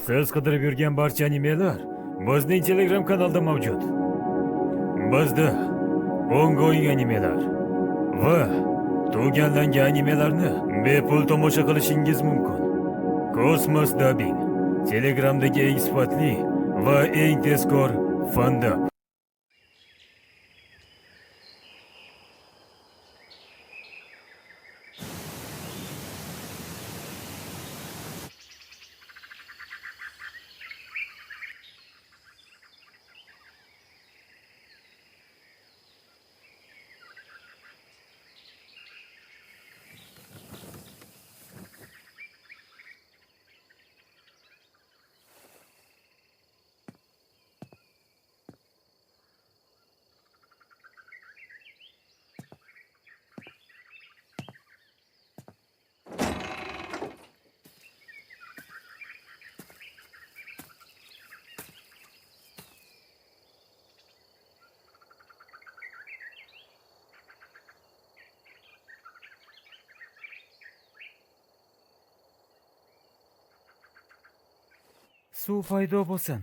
Siz qidirib yurgan barcha animelar bizning Telegram kanalda mavjud. Bizda ongoing animelar va tugallangan animelarni bepul tomosha qilishingiz mumkin. Cosmos Dubbing Telegramdagi eng sifatli va eng tezkor fandom. Suv paydo bo'lsin.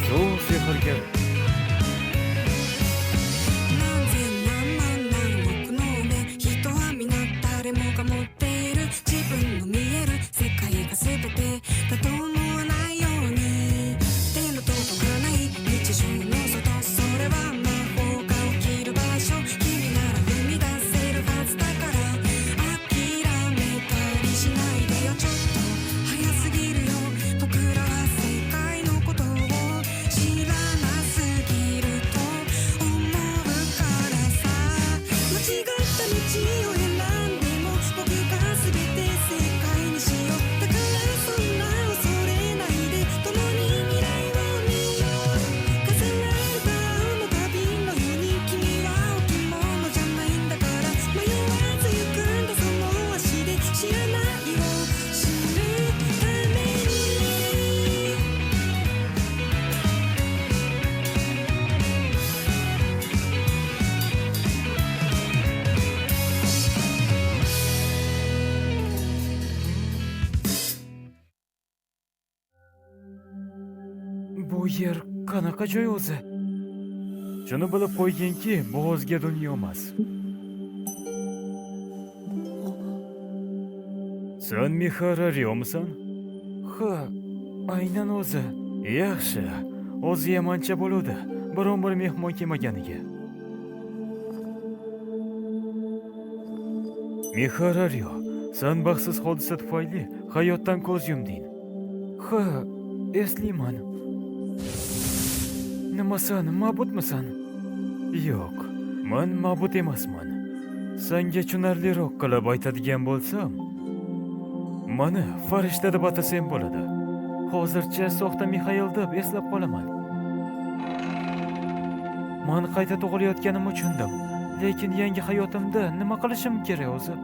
Suv sehrgar. Bu yer qanaqa joy o'zi? Shuni bilib qo'yginki, bu o'zga dunyo emas. Sen Mixararyomisan? Ha, aynan o'zi. Yaxshi, o'zi yamancha bo'ludi. Biron bir mehmon kelmaganiga. Mixararyo, sen baxtsiz hodisa tufayli hayotdan ko'z yumding. Ha, eslayman. Nima sen, ma'budmisan? Yo'q, men ma'bud emasman. Senga tushunarliroq qilib aytadigan bo'lsam, meni farishta deb atasam bo'ladi. Hozircha soxta Mixail deb eslab qolaman. Men qayta tug'ilayotganimni tushundim, lekin yangi hayotimda nima qilishim kerak o'zi?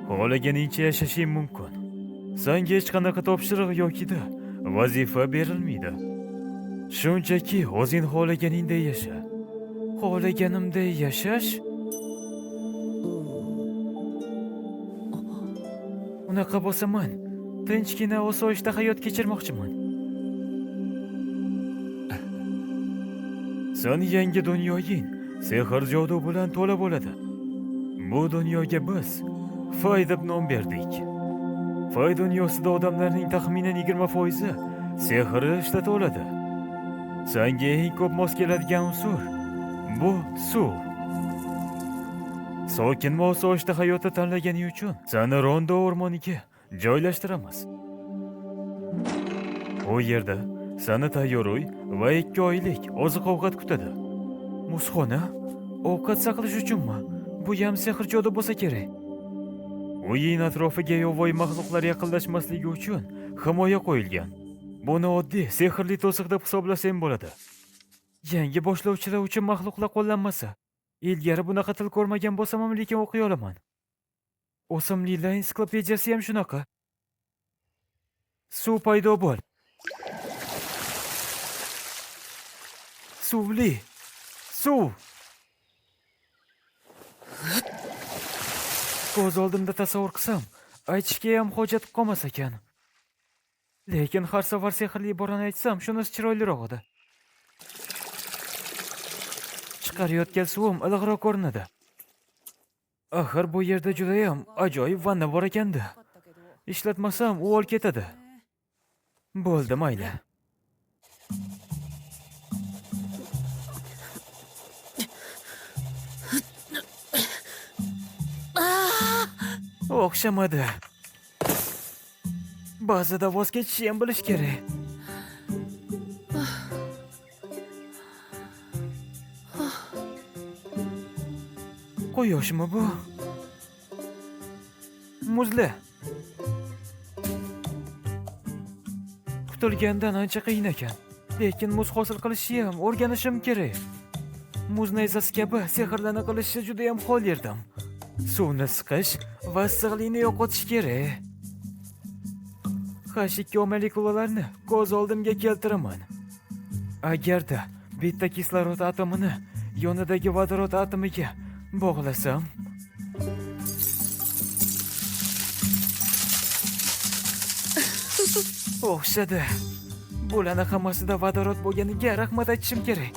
Xohlaganingcha yashashing mumkin. Senga hech qanaqa topshiriq yoki-da vazifa berilmaydi. Shunchaki o'zing xohlaganingdek yasha. Xohlaganimdek yashash? Unaqa bo'lsa men tinchgina osoyishta hayot kechirmoqchiman. Sen yangi dunyoying sehr jodu bilan to'la bo'ladi. Bu dunyoga biz Fay deb nom berdik. Fay dunyosida odamlarning taxminan 20% sehrni ishlatib oladi. Senga eng ko'p mos keladigan unsur bu suv. Sokin va osoyishta hayotni tanlaganing uchun seni Rondo o'rmoniga joylashtiramiz. U yerda seni tayyor uy va 2 oylik oziq-ovqat kutadi. Muzxona ovqat saqlash uchunmi? Bu ham sehr jodu bo'lsa kerak. O'yin atrofiga yovvoyi maxluqlar yaqinlashmasligi uchun himoya qo'yilgan. Buni oddiy sehrli to'siq deb hisoblasam bo'ladi. Yangi boshlovchilar uchun maxluqlar qo'llanmasi. Ilgari bunaqa til ko'rmagan bo'lsam ham, lekin o'qiy olaman. O'simliklar ensiklopediyasi ham shunaqa. Suv paydo bo'l. Suvli. Suv. Ko'z oldimda tasavvur qilsam, aytishga ham hojat qolmas ekan. Lekin har safar sehrli iborani aytsam, shunisi chiroyliroq edi. Chiqarayotgan suvim iliqroq ko'rinadi. Axir bu yerda juda ham ajoyib vanna bor ekanda. Ishlatmasam, u ol ketadi. Bo'ldi, mayli. O'xshamadi. Ba'zida voz kechishni ham bilish kerak. Quyoshmi bu? Muzli. Kutilgandan ancha qiyin ekan. Lekin muz hosil qilishni ham o'rganishim kerak. Muz nayzasi kabi sehrlarni qilishni juda ham qo'l yerdim. Suvni siqish va issiqlikni yo'qotish kerak. H2 molekulalarni ko'z oldimga keltiraman. Agarda bitta kislorod atomini yonidagi vodorod atomiga bog'lasam, o'xshadi. Bularni hammasida vodorod bo'lganiga rahmat aytishim kerak.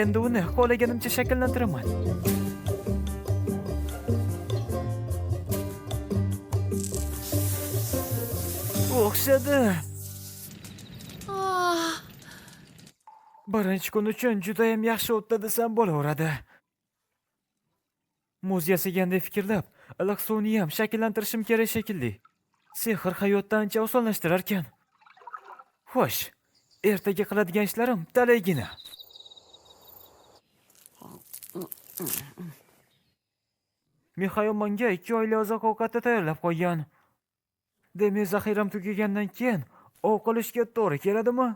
Endi uni xohlaganimcha shakllantiraman. O'xshadi. Birinchi kun uchun juda ham yaxshi o'tdi desam bo'laveradi. Muz yasagandek fikrlab, iliq suvni ham shakllantirishim kerak shekilli. Sehr hayotni ancha osonlashtirar ekan. Xo'sh, ertaga qiladigan ishlarim talaygina. Mixail menga 2 oylik oziq ovqatni tayyorlab qo'ygan. Demak, zaxiram tugagandan keyin ov qilishga to'g'ri keladimi?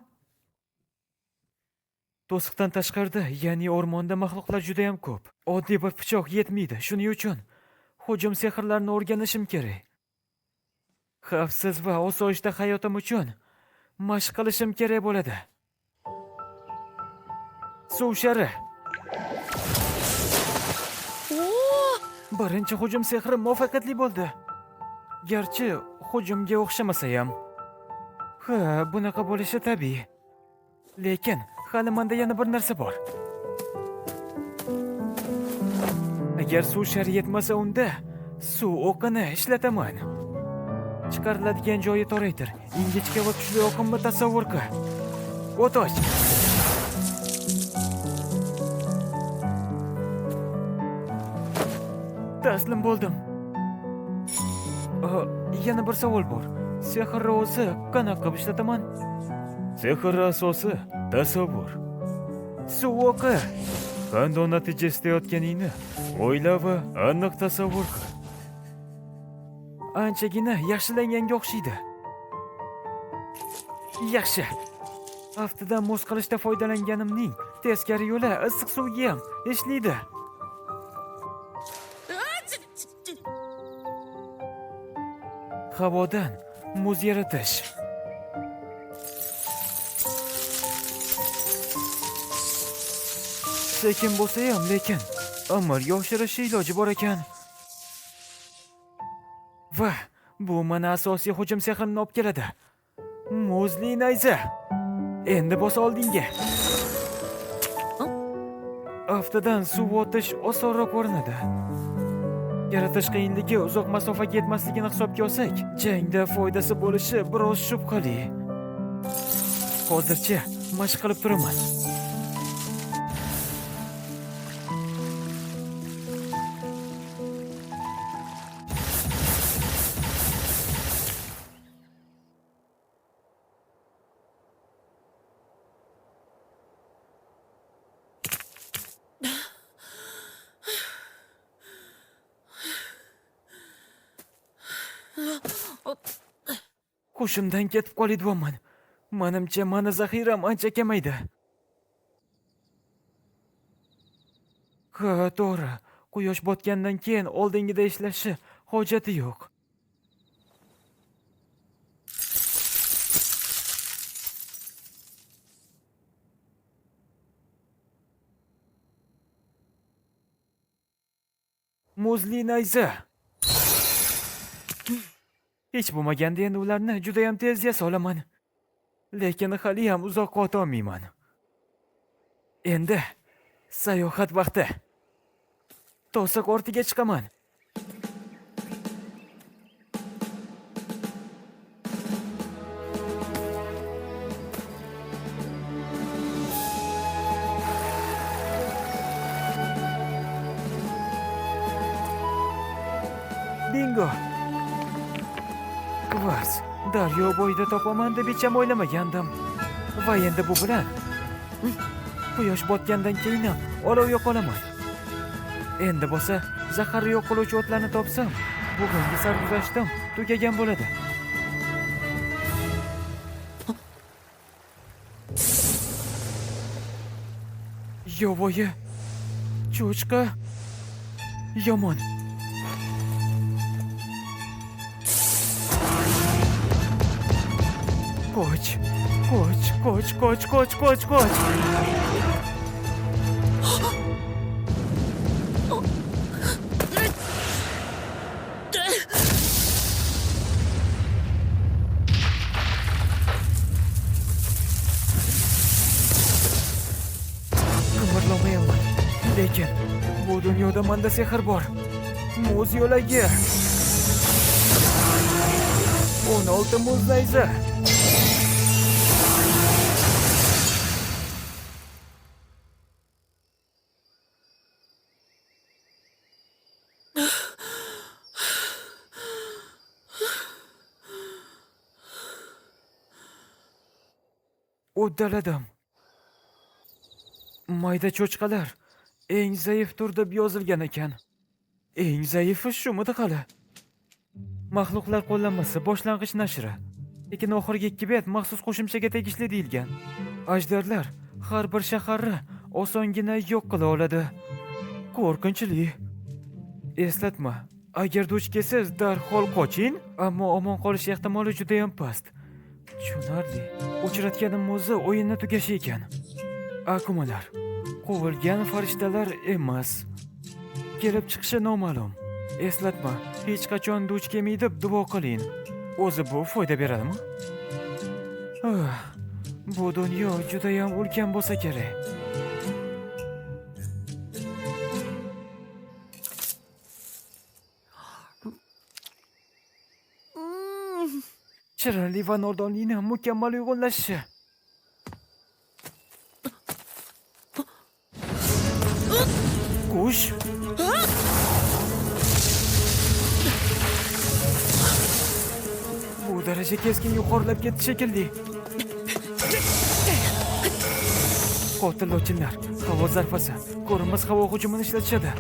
To'siqdan tashqarida, ya'ni o'rmonda maxluqlar juda ham ko'p. Oddiy bir pichoq yetmaydi. Shuning uchun hujum sehrlarini o'rganishim kerak. Xavfsiz va osoyishta hayotim uchun mashq qilishim kerak bo'ladi. Suv shari. Birinchi hujum sehri muvaffaqiyatli bo'ldi. Garchi hujumga o'xshamasa ham. Ha, bunaqa bo'lishi tabiiy. Lekin hali menda yana bir narsa bor. Agar suv shari yetmasa, unda suv o'qini ishlataman. Chiqariladigan joyi toraytir. Ingichka va kuchli oqimni tasavvur qil. O'toch. Taslim bo'ldim. Yana bir savol bor. Sehrni o'zi qanaqa ishlataman? Sehr asosi tasavvur. Suv o'qi. Qanday natija istayotganingni o'yla va aniq tasavvur qil. Anchagina yaxshilanganga o'xshaydi. Yaxshi. Haftadan muz qilishda foydalanganimning teskari yo'li issiq suvga ham ishlaydi. Havodan muz yaratish. Sekin bo'lsa ham, lekin amalga oshirish iloji bor ekan. Va bu mana asosiy hujum sehrini olib keladi. Muzli nayza. Endi bos oldinga. Haftadan suv o'tish osonroq ko'rinadi. Yaratish qiyinligi uzoq masofaga yetmasligini hisobga olsak, jangda foydasi bo'lishi biroz shubhali. Hozircha mashq qilib turaman. Hushimdan ketib qolyapman. Menimcha, mani zaxiram ancha kamaydi. Ha, to'g'ri. Quyosh botgandan keyin oldingida ishlashi hojati yo'q. Muzli nayza. Hech bo'lmaganda endi ularni juda ham tez yasa olaman. Lekin hali ham uzoqqa o'ta olmayman. Endi sayohat vaqti. To'siq ortiga chiqaman. Bingo. Kvarts. Daryo bo'yida topaman deb hech ham o'ylamagandim. Va endi bu bilan quyosh botgandan keyin ham olov yo'qolaman. Endi bo'lsa zaharni yo'q qiluvchi o'tlarni topsam, bugungi sarguzashtim tugagan bo'ladi. Yovoyi, cho'chqa, yomon. Qoch, qoch, qoch, qoch, qoch, qoch, qoch. Qimirlamayapman. Lekin bu dunyoda menda sehr bor. Muz yo'lagi. 16 muz nayza. Uddaladim. Mayda cho'chqalar eng zaif tur deb yozilgan ekan. Eng zaifi shumidi hali? Maxluqlar qo'llanmasi boshlang'ich nashri. Lekin oxirgi 2 bet maxsus qo'shimchaga tegishli deyilgan. Ajdarlar har bir shaharni osongina yo'q qila oladi. Qo'rqinchli. Eslatma. Agar duch kelsangiz darhol qoching, ammo omon qolish ehtimoli juda ham past. Tushunarli. Uchratganim o'zi o'yinni tugashi ekan. Akumalar. Qo'vilgan farishtalar emas. Kelib chiqishi noma'lum. Eslatma. Hech qachon duch kelmaydi deb duo qiling. O'zi bu foyda beradimi? Bu dunyo juda ham ulkan bo'lsa kerak. Chiranli va nordonlikni mukammal uyg'unlashi. Qush. Bu daraja keskin yuqorilab ketdi shekilli. Qotil lochinlar, havo zarfasi, ko'rinmas havo hujumini ishlatishadi.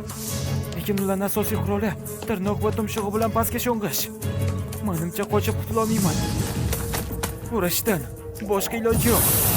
Lekin ularning asosiy quroli tirnoq va tumshug'i bilan pastga sho'ng'ish. Menimcha qochib qutula olmayman. Kurashdan boshqa iloji yo'q.